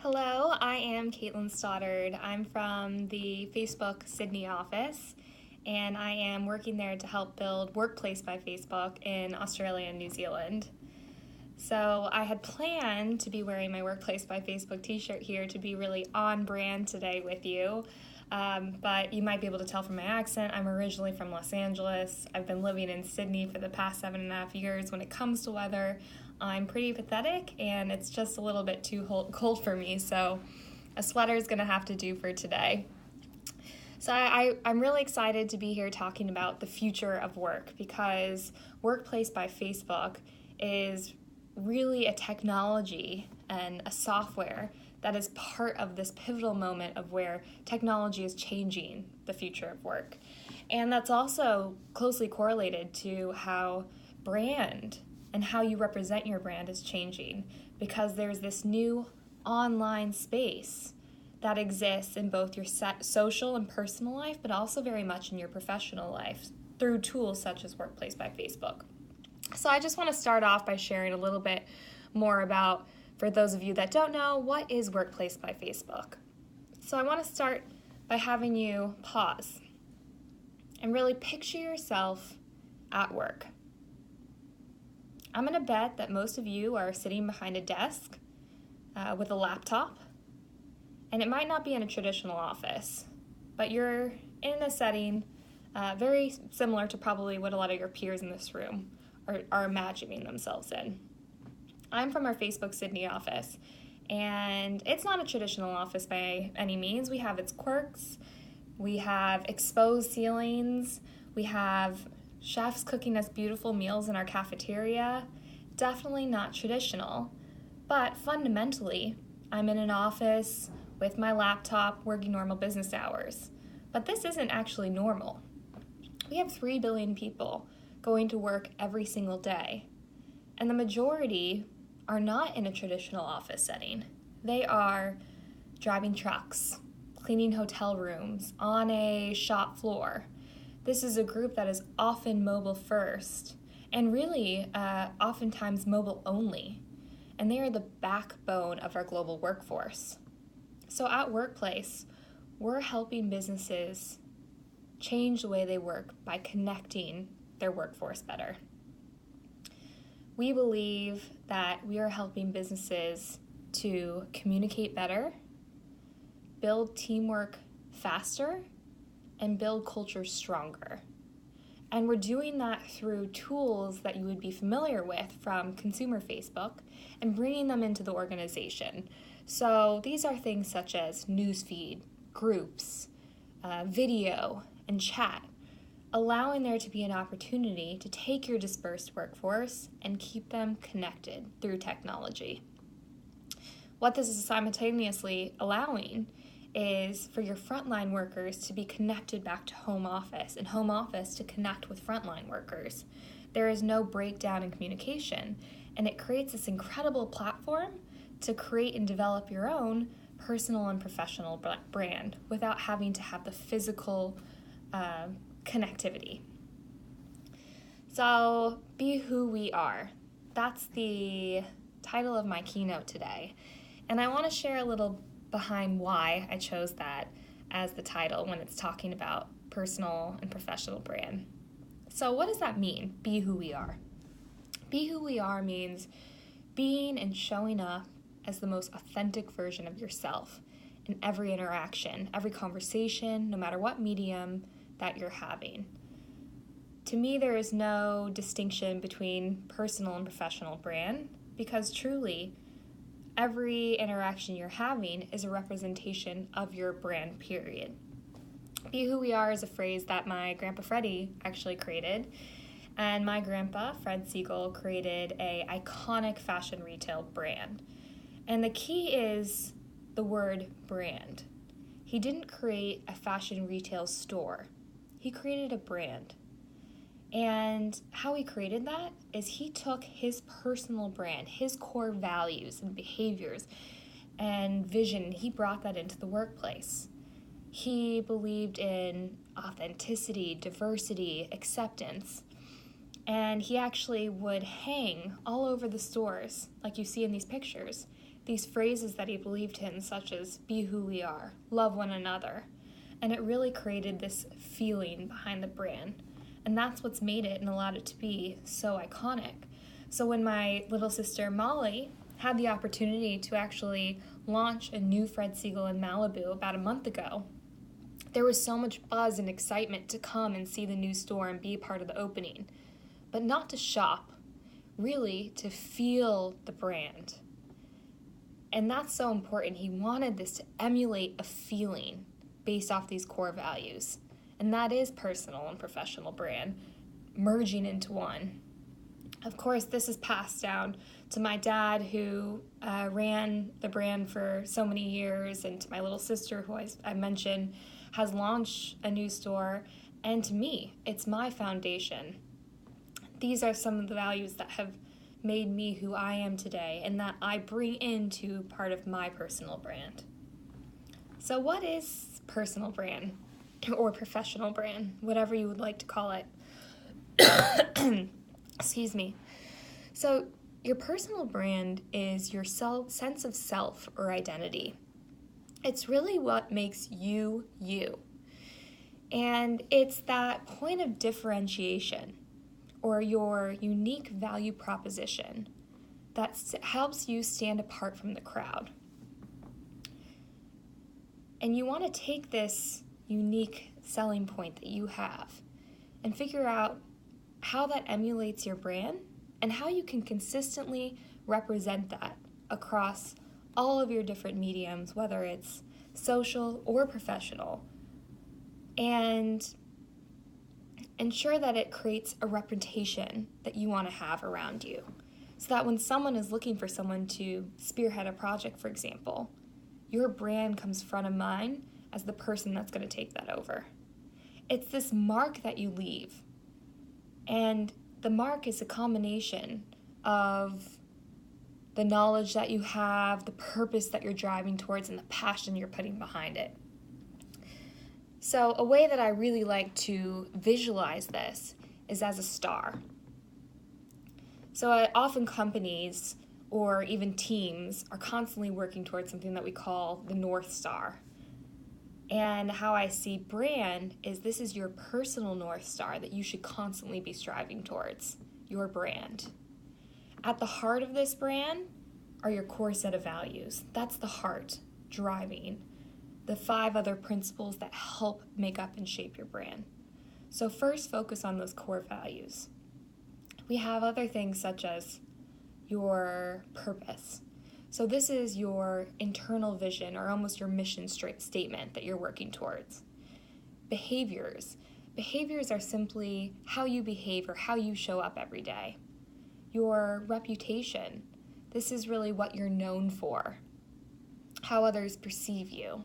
Hello, I am Caitlin Stoddard. I'm from the Facebook Sydney office, and I am working there to help build Workplace by Facebook in Australia and New Zealand. So I had planned to be wearing my Workplace by Facebook t-shirt here to be really on brand today with you. But you might be able to tell from my accent, I'm originally from Los Angeles. I've been living in Sydney for the past 7.5 years. When it comes to weather, I'm pretty pathetic, and it's just a little bit too cold for me, so a sweater is going to have to do for today. So I'm really excited to be here talking about the future of work, because Workplace by Facebook is really a technology and a software that is part of this pivotal moment of where technology is changing the future of work. And that's also closely correlated to how brand and how you represent your brand is changing, because there's this new online space that exists in both your social and personal life, but also very much in your professional life through tools such as Workplace by Facebook. So I just want to start off by sharing a little bit more about, for those of you that don't know, what is Workplace by Facebook. So I want to start by having you pause and really picture yourself at work. I'm going to bet that most of you are sitting behind a desk with a laptop, and it might not be in a traditional office, but you're in a setting very similar to probably what a lot of your peers in this room are imagining themselves in. I'm from our Facebook Sydney office, and it's not a traditional office by any means. We have its quirks. We have exposed ceilings. We have chefs cooking us beautiful meals in our cafeteria. Definitely not traditional, but fundamentally, I'm in an office with my laptop working normal business hours. But this isn't actually normal. We have 3 billion people going to work every single day, and the majority are not in a traditional office setting. They are driving trucks, cleaning hotel rooms, on a shop floor. This is a group that is often mobile first, and really oftentimes mobile only, and they are the backbone of our global workforce. So at Workplace, we're helping businesses change the way they work by connecting their workforce better. We believe that we are helping businesses to communicate better, build teamwork faster, and build culture stronger. And we're doing that through tools that you would be familiar with from consumer Facebook and bringing them into the organization. So these are things such as newsfeed, groups, video, and chat, allowing there to be an opportunity to take your dispersed workforce and keep them connected through technology. What this is simultaneously allowing is for your frontline workers to be connected back to home office, and home office to connect with frontline workers. There is no breakdown in communication, and it creates this incredible platform to create and develop your own personal and professional brand without having to have the physical connectivity. So, be who we are. That's the title of my keynote today. And I want to share a little behind why I chose that as the title when it's talking about personal and professional brand. So what does that mean, be who we are? Be who we are means being and showing up as the most authentic version of yourself in every interaction, every conversation, no matter what medium that you're having. To me, there is no distinction between personal and professional brand, because truly, every interaction you're having is a representation of your brand, period. Be who we are is a phrase that my grandpa Freddie actually created, and my grandpa, Fred Siegel, created an iconic fashion retail brand. And the key is the word brand. He didn't create a fashion retail store. He created a brand. And how he created that is he took his personal brand, his core values and behaviors and vision, he brought that into the workplace. He believed in authenticity, diversity, acceptance. And he actually would hang all over the stores, like you see in these pictures. these phrases that he believed in, such as be who we are, love one another. And it really created this feeling behind the brand. And that's what's made it and allowed it to be so iconic. So when my little sister Molly had the opportunity to actually launch a new Fred Segal in Malibu about a month ago, there was so much buzz and excitement to come and see the new store and be a part of the opening. But not to shop, really to feel the brand. And that's so important. He wanted this to emulate a feeling based off these core values. And that is personal and professional brand merging into one. Of course, this is passed down to my dad, who ran the brand for so many years, and to my little sister, who I mentioned has launched a new store, and to me, it's my foundation. These are some of the values that have made me who I am today and that I bring into part of my personal brand. So what is personal brand or professional brand, whatever you would like to call it? Excuse me. So your personal brand is your sense of self or identity. It's really what makes you, you. And it's that point of differentiation or your unique value proposition that helps you stand apart from the crowd. And you want to take this unique selling point that you have and figure out how that emulates your brand and how you can consistently represent that across all of your different mediums, whether it's social or professional, and ensure that it creates a reputation that you want to have around you, so that when someone is looking for someone to spearhead a project, for example, your brand comes front of mind as the person that's going to take that over. It's this mark that you leave, and the mark is a combination of the knowledge that you have, the purpose that you're driving towards, and the passion you're putting behind it. So a way that I really like to visualize this is as a star. So often companies or even teams are constantly working towards something that we call the North Star. And how I see brand is this is your personal North Star that you should constantly be striving towards, your brand. At the heart of this brand are your core set of values. That's the heart, driving the 5 other principles that help make up and shape your brand. So first, focus on those core values. We have other things such as your purpose. So this is your internal vision or almost your mission statement that you're working towards. Behaviors. Behaviors are simply how you behave or how you show up every day. Your reputation. This is really what you're known for, how others perceive you.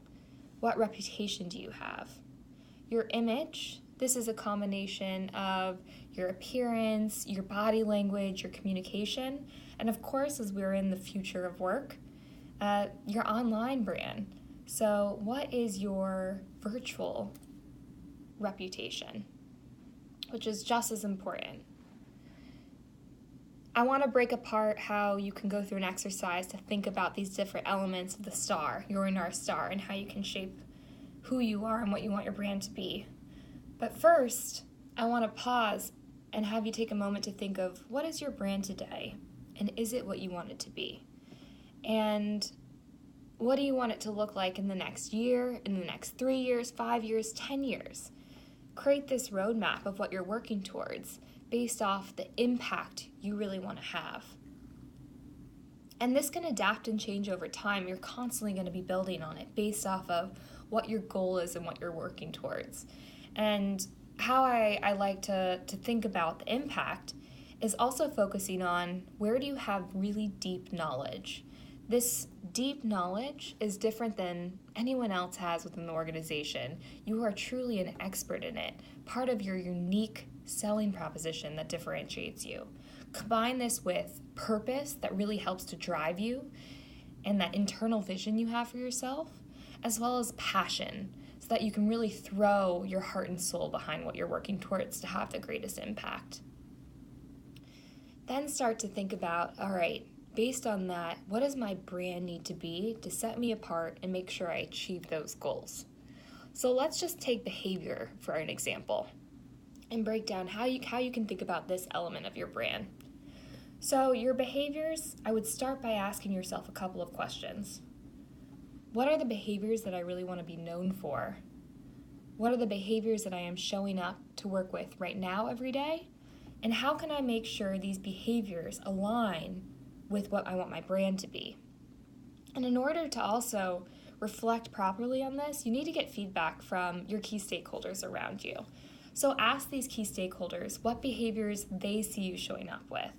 What reputation do you have? Your image. This is a combination of your appearance, your body language, your communication, and of course, as we're in the future of work, your online brand. So what is your virtual reputation, which is just as important. I want to break apart how you can go through an exercise to think about these different elements of the star, your North Star, and how you can shape who you are and what you want your brand to be. But first, I want to pause and have you take a moment to think of what is your brand today, and is it what you want it to be? And what do you want it to look like in the next year, in the next 3 years, 5 years, 10 years? Create this roadmap of what you're working towards based off the impact you really want to have. And this can adapt and change over time. You're constantly going to be building on it based off of what your goal is and what you're working towards. And how I like to think about the impact is also focusing on where do you have really deep knowledge. This deep knowledge is different than anyone else has within the organization. You are truly an expert in it, part of your unique selling proposition that differentiates you. Combine this with purpose that really helps to drive you and that internal vision you have for yourself, as well as passion, so that you can really throw your heart and soul behind what you're working towards to have the greatest impact. Then start to think about, all right, based on that, what does my brand need to be to set me apart and make sure I achieve those goals? So let's just take behavior for an example and break down how you can think about this element of your brand. So your behaviors, I would start by asking yourself a couple of questions. What are the behaviors that I really want to be known for? What are the behaviors that I am showing up to work with right now every day? And how can I make sure these behaviors align with what I want my brand to be? And in order to also reflect properly on this, you need to get feedback from your key stakeholders around you. So ask these key stakeholders what behaviors they see you showing up with.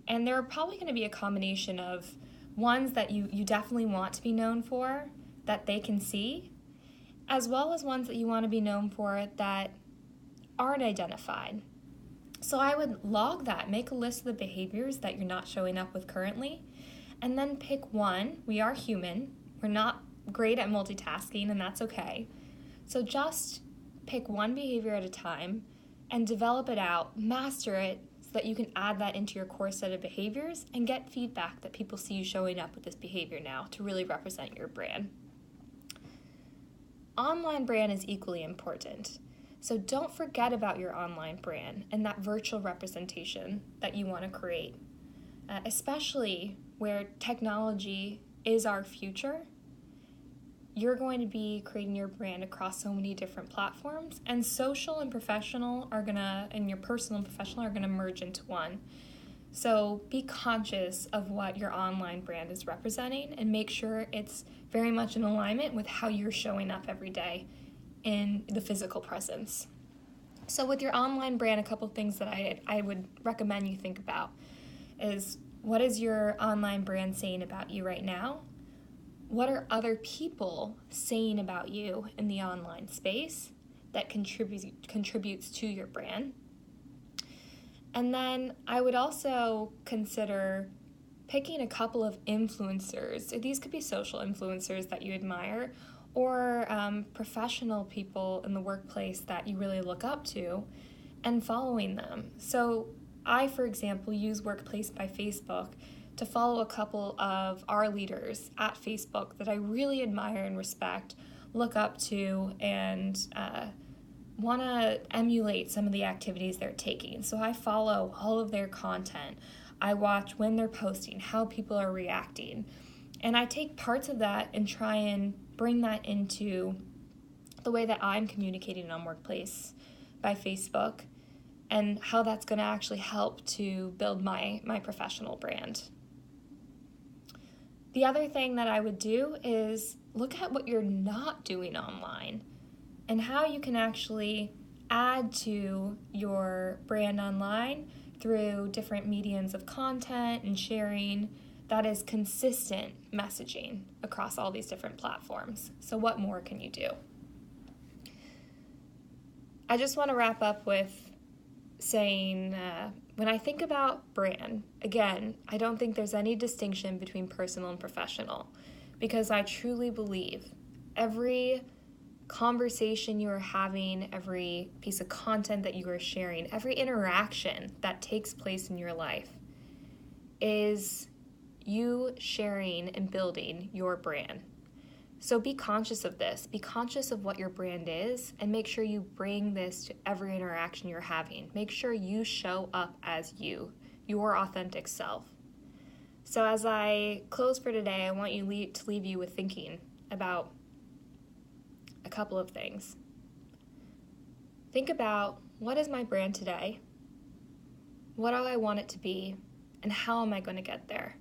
And there are probably going to be a combination of ones that you definitely want to be known for that they can see, as well as ones that you want to be known for that aren't identified. So I would log that, make a list of the behaviors that you're not showing up with currently, and then pick one. We are human. We're not great at multitasking, and that's okay. So just pick one behavior at a time and develop it out, master it, so that you can add that into your core set of behaviors and get feedback that people see you showing up with this behavior now to really represent your brand. Online brand is equally important. So don't forget about your online brand and that virtual representation that you want to create, especially where technology is our future. You're going to be creating your brand across so many different platforms, and social and professional and your personal and professional are gonna merge into one. So be conscious of what your online brand is representing and make sure it's very much in alignment with how you're showing up every day in the physical presence. So with your online brand, a couple things that I would recommend you think about is, what is your online brand saying about you right now? What are other people saying about you in the online space that contributes to your brand? And then I would also consider picking a couple of influencers. These could be social influencers that you admire, or professional people in the workplace that you really look up to, and following them. So I, for example, use Workplace by Facebook to follow a couple of our leaders at Facebook that I really admire and respect, look up to, and want to emulate some of the activities they're taking. So I follow all of their content. I watch when they're posting, how people are reacting. And I take parts of that and try and bring that into the way that I'm communicating on Workplace by Facebook and how that's going to actually help to build my professional brand. The other thing that I would do is look at what you're not doing online and how you can actually add to your brand online through different mediums of content and sharing that is consistent messaging across all these different platforms. So what more can you do? I just want to wrap up with saying, when I think about brand, again, I don't think there's any distinction between personal and professional, because I truly believe every conversation you are having, every piece of content that you are sharing, every interaction that takes place in your life is you sharing and building your brand. So be conscious of this. Be conscious of what your brand is and make sure you bring this to every interaction you're having. Make sure you show up as you, your authentic self. So as I close for today, I want you to leave you with thinking about a couple of things. Think about, what is my brand today? What do I want it to be? And how am I going to get there?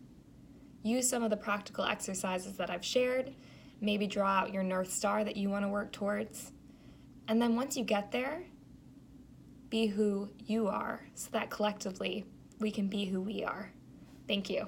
Use some of the practical exercises that I've shared. Maybe draw out your North Star that you want to work towards. And then once you get there, be who you are so that collectively we can be who we are. Thank you.